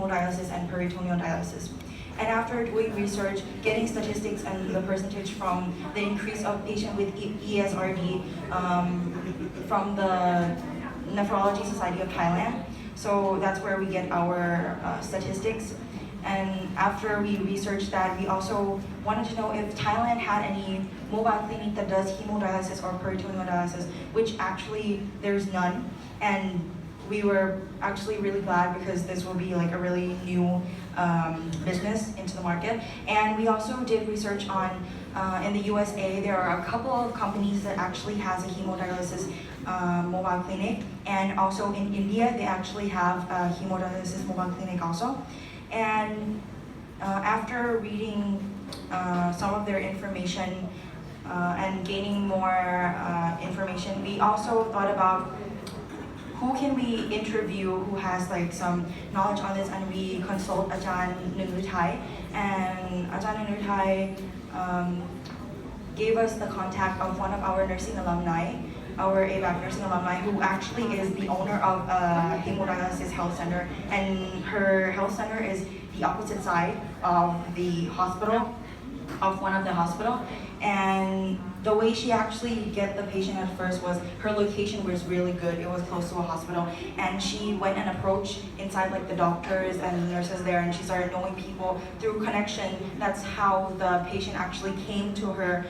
hemodialysis and peritoneal dialysis. And after doing research, getting statistics and the percentage from the increase of patient with ESRD from the Nephrology Society of Thailand. So that's where we get our statistics. And after we researched that, we also wanted to know if Thailand had any mobile clinic that does hemodialysis or peritoneal dialysis, which actually there's none. And we were actually really glad because this will be like a really new business into the market. And we also did research on, in the USA, there are a couple of companies that actually has a hemodialysis mobile clinic. And also in India, they actually have a hemodialysis mobile clinic also. And after reading some of their information and gaining more information, we also thought about who can we interview who has like some knowledge on this, and we consult Ajahn Nunuthai. And Ajahn Nunuthai gave us the contact of one of our nursing alumni, our ABAC nursing alumni, who actually is the owner of a hemodialysis health center, and her health center is the opposite side of the hospital, of one of the hospital. And the way she actually get the patient at first was her location was really good. It was close to a hospital, and she went and approached inside like the doctors and the nurses there, and she started knowing people through connection. That's how the patient actually came to her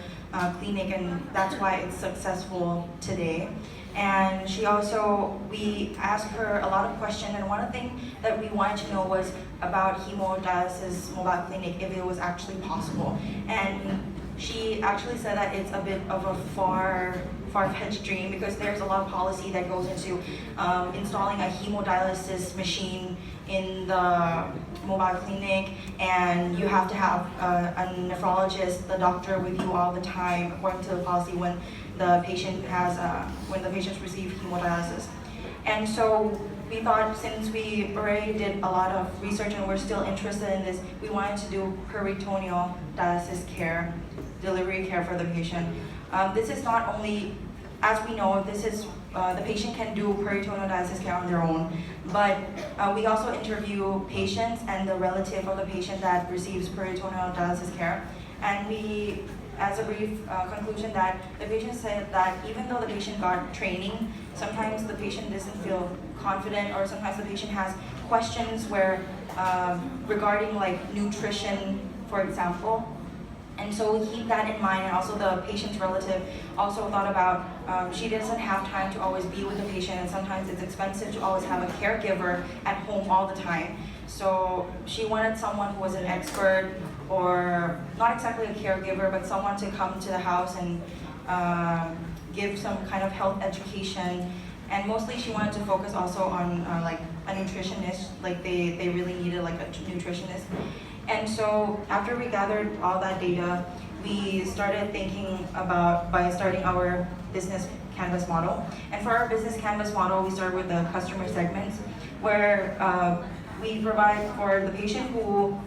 clinic, and that's why it's successful today. And she also, we asked her a lot of questions, and one of the things that we wanted to know was about hemodialysis mobile clinic, if it was actually possible. And she actually said that it's a bit of a far-fetched dream, because there's a lot of policy that goes into installing a hemodialysis machine in the mobile clinic, and you have to have a nephrologist, the doctor, with you all the time according to the policy when the patient has when the patients receive hemodialysis. And so we thought, since we already did a lot of research and we're still interested in this, we wanted to do peritoneal dialysis care, delivery care for the patient. This is not only, as we know, this is the patient can do peritoneal dialysis care on their own, but we also interview patients and the relative of the patient that receives peritoneal dialysis care. And we, as a brief conclusion, that the patient said that even though the patient got training, sometimes the patient doesn't feel confident, or sometimes the patient has questions where regarding like nutrition, for example. And so we keep that in mind, and also the patient's relative also thought about she doesn't have time to always be with the patient, and sometimes it's expensive to always have a caregiver at home all the time. So she wanted someone who was an expert, or not exactly a caregiver, but someone to come to the house and give some kind of health education. And mostly she wanted to focus also on like a nutritionist, like they really needed like a nutritionist. And so after we gathered all that data, we started thinking about by starting our business canvas model. And for our business canvas model, we start with the customer segments, where we provide for the patient who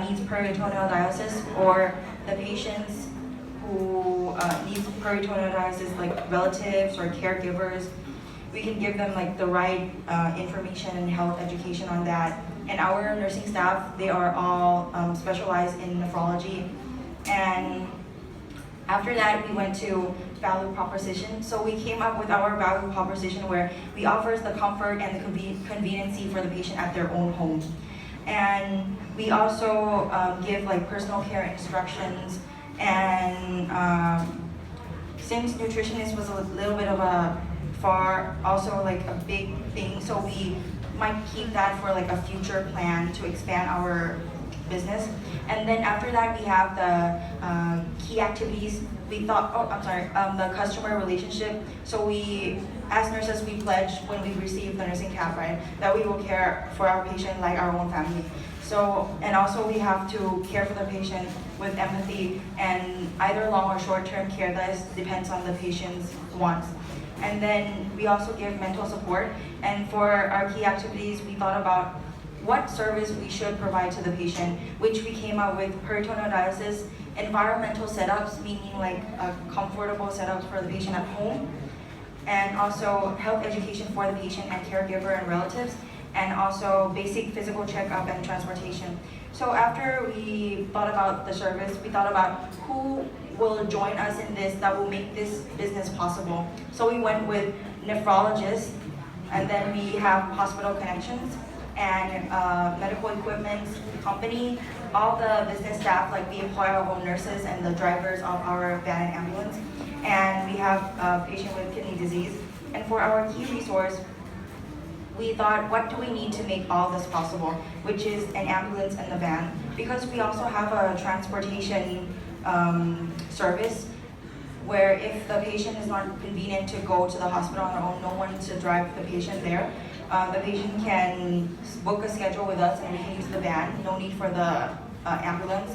needs peritoneal dialysis, or the patients who needs peritoneal dialysis, like relatives or caregivers. We can give them like the right information and health education on that. And our nursing staff, they are all specialized in nephrology. And after that, we went to value proposition. So we came up with our value proposition, where we offers the comfort and the conveniency for the patient at their own home. And we also give like personal care instructions. And since nutritionist was a little bit of a also like a big thing, so we might keep that for like a future plan to expand our business. And then after that, we have the key activities. We thought, the customer relationship. So we, as nurses, we pledge when we receive the nursing cap, right, that we will care for our patient like our own family. So, and also we have to care for the patient with empathy, and either long or short-term care, that depends on the patient's wants. And then we also give mental support. And for our key activities, we thought about what service we should provide to the patient, which we came up with peritoneal dialysis, environmental setups, meaning like comfortable setups for the patient at home, and also health education for the patient and caregiver and relatives, and also basic physical checkup and transportation. So after we thought about the service, we thought about who will join us in this that will make this business possible. So we went with nephrologists, and then we have hospital connections and medical equipment company, all the business staff, like we employ our own nurses and the drivers of our van and ambulance, and we have a patient with kidney disease. And for our key resource, we thought, what do we need to make all this possible, which is an ambulance and the van, because we also have a transportation service where if the patient is not convenient to go to the hospital on their own, no one to drive the patient there, the patient can book a schedule with us and we can use the van, no need for the ambulance.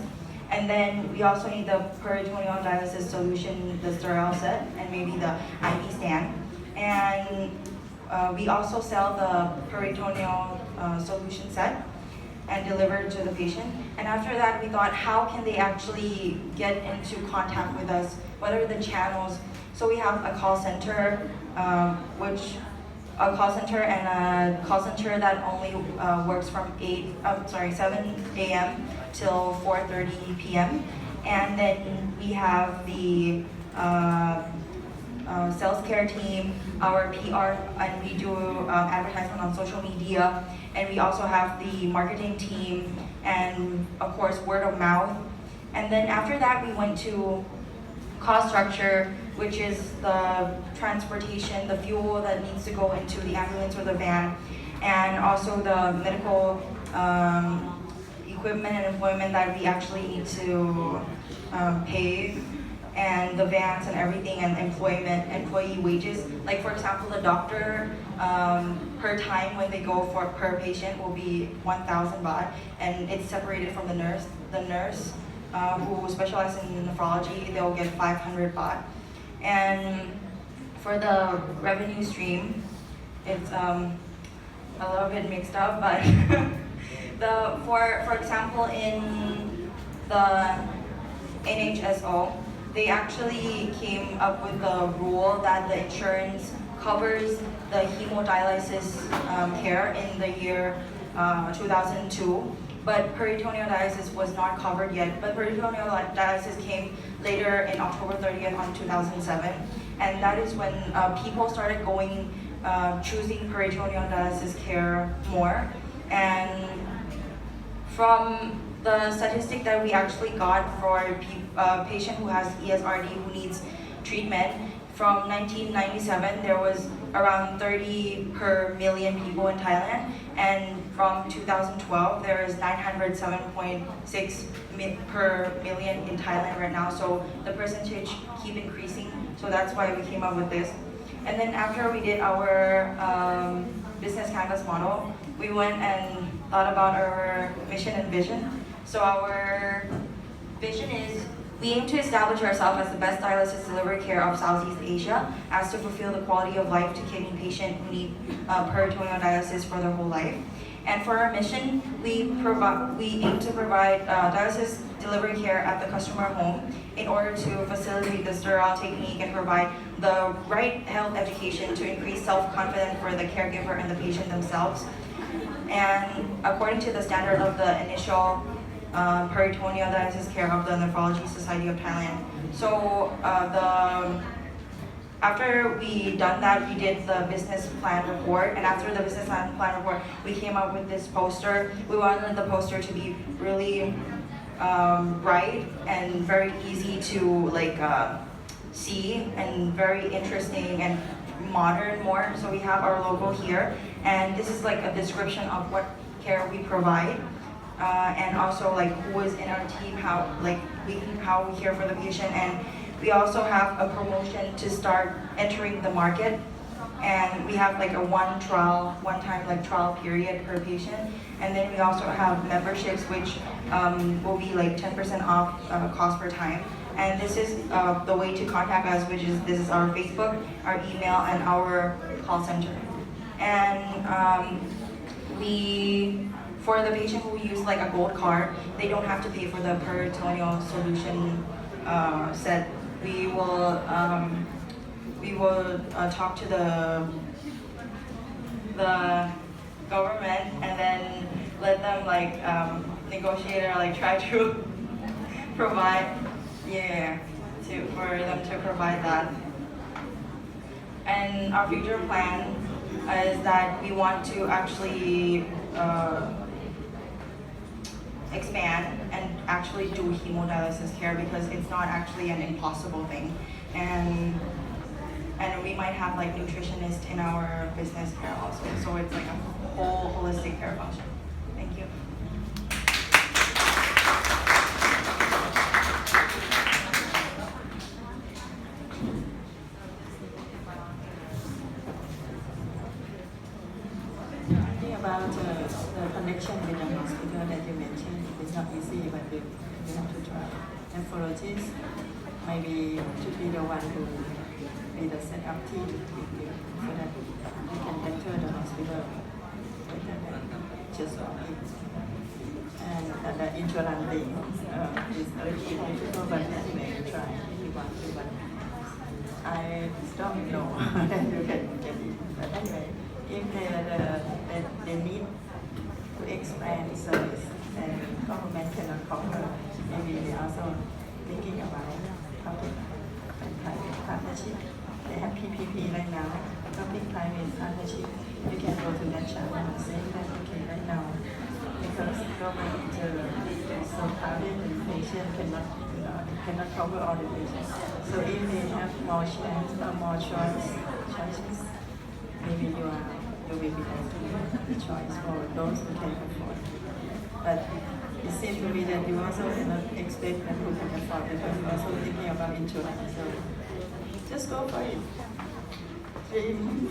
And then we also need the peritoneal dialysis solution, the sterile set, and maybe the IV stand. And we also sell the peritoneal solution set and deliver it to the patient. And after that, we thought, how can they actually get into contact with us? What are the channels? So we have a call center, a call center that only works from 7 a.m. till 4:30 p.m. And then we have the sales care team, our PR, and we do advertisement on social media, and we also have the marketing team, and of course word of mouth. And then after that we went to cost structure, which is the transportation, the fuel that needs to go into the ambulance or the van, and also the medical equipment and employment that we actually need to pay, and the vans and everything, and employee wages. Like for example, the doctor per time when they go for per patient will be 1,000 baht, and it's separated from the nurse. The nurse who specializes in nephrology, they'll get 500 baht. And for the revenue stream, it's a little bit mixed up, but for example, in the NHSO, they actually came up with the rule that the insurance covers the hemodialysis care in the year 2002, but peritoneal dialysis was not covered yet. But peritoneal dialysis came later in October 30th on 2007, and that is when people started choosing peritoneal dialysis care more. And from the statistic that we actually got for a patient who has ESRD who needs treatment, from 1997 there was around 30 per million people in Thailand, and from 2012 there is 907.6 per million in Thailand right now, so the percentage keep increasing, so that's why we came up with this. And then after we did our business canvas model, we went and thought about our mission and vision. So our vision is, we aim to establish ourselves as the best dialysis delivery care of Southeast Asia, as to fulfill the quality of life to kidney patients who need peritoneal dialysis for their whole life. And for our mission, we aim to provide dialysis delivery care at the customer home in order to facilitate the sterile technique and provide the right health education to increase self-confidence for the caregiver and the patient themselves. And according to the standard of the initial peritoneal dialysis care of the Nephrology Society of Thailand. So after we done that, we did the business plan report, and after the business plan report, we came up with this poster. We wanted the poster to be really bright and very easy to see, and very interesting and modern more. So we have our logo here, and this is like a description of what care we provide. And also who is in our team, how we care for the patient, and we also have a promotion to start entering the market, and we have a one time trial period per patient, and then we also have memberships which will be 10% off cost per time. And this is the way to contact us, this is our Facebook, our email, and our call center. And for the patient who use a gold card, they don't have to pay for the peritoneal solution set. We will talk to the government and then let them like negotiate or like try to provide, yeah, for them to provide that. And our future plan is that we want to actually expand and actually do hemodialysis care because it's not actually an impossible thing. And we might have like nutritionists in our business care also. So it's like a whole holistic care function. Thank you. About the connection with the hospital that you mentioned, it's not easy, but you have to try. Nephrologist maybe should be the one who be the setup team with you so that you can enter the hospital better than just walk in. And the insurance thing is a little difficult, but anyway, try if you want to. But I don't know that you can get it. But anyway, if they need to expand service and government cannot cover, maybe they also thinking about public-private partnership. They have PPP right now, public-private partnership. You can go to that channel and say that okay right now because government is so crowded and patient cannot cover all the patients. So if they have more chance or more choices, maybe you will be able to make the choice for those who can afford. But it seems to me that you also cannot expect them who can afford because you're also thinking about insurance. So just go for it. Dream.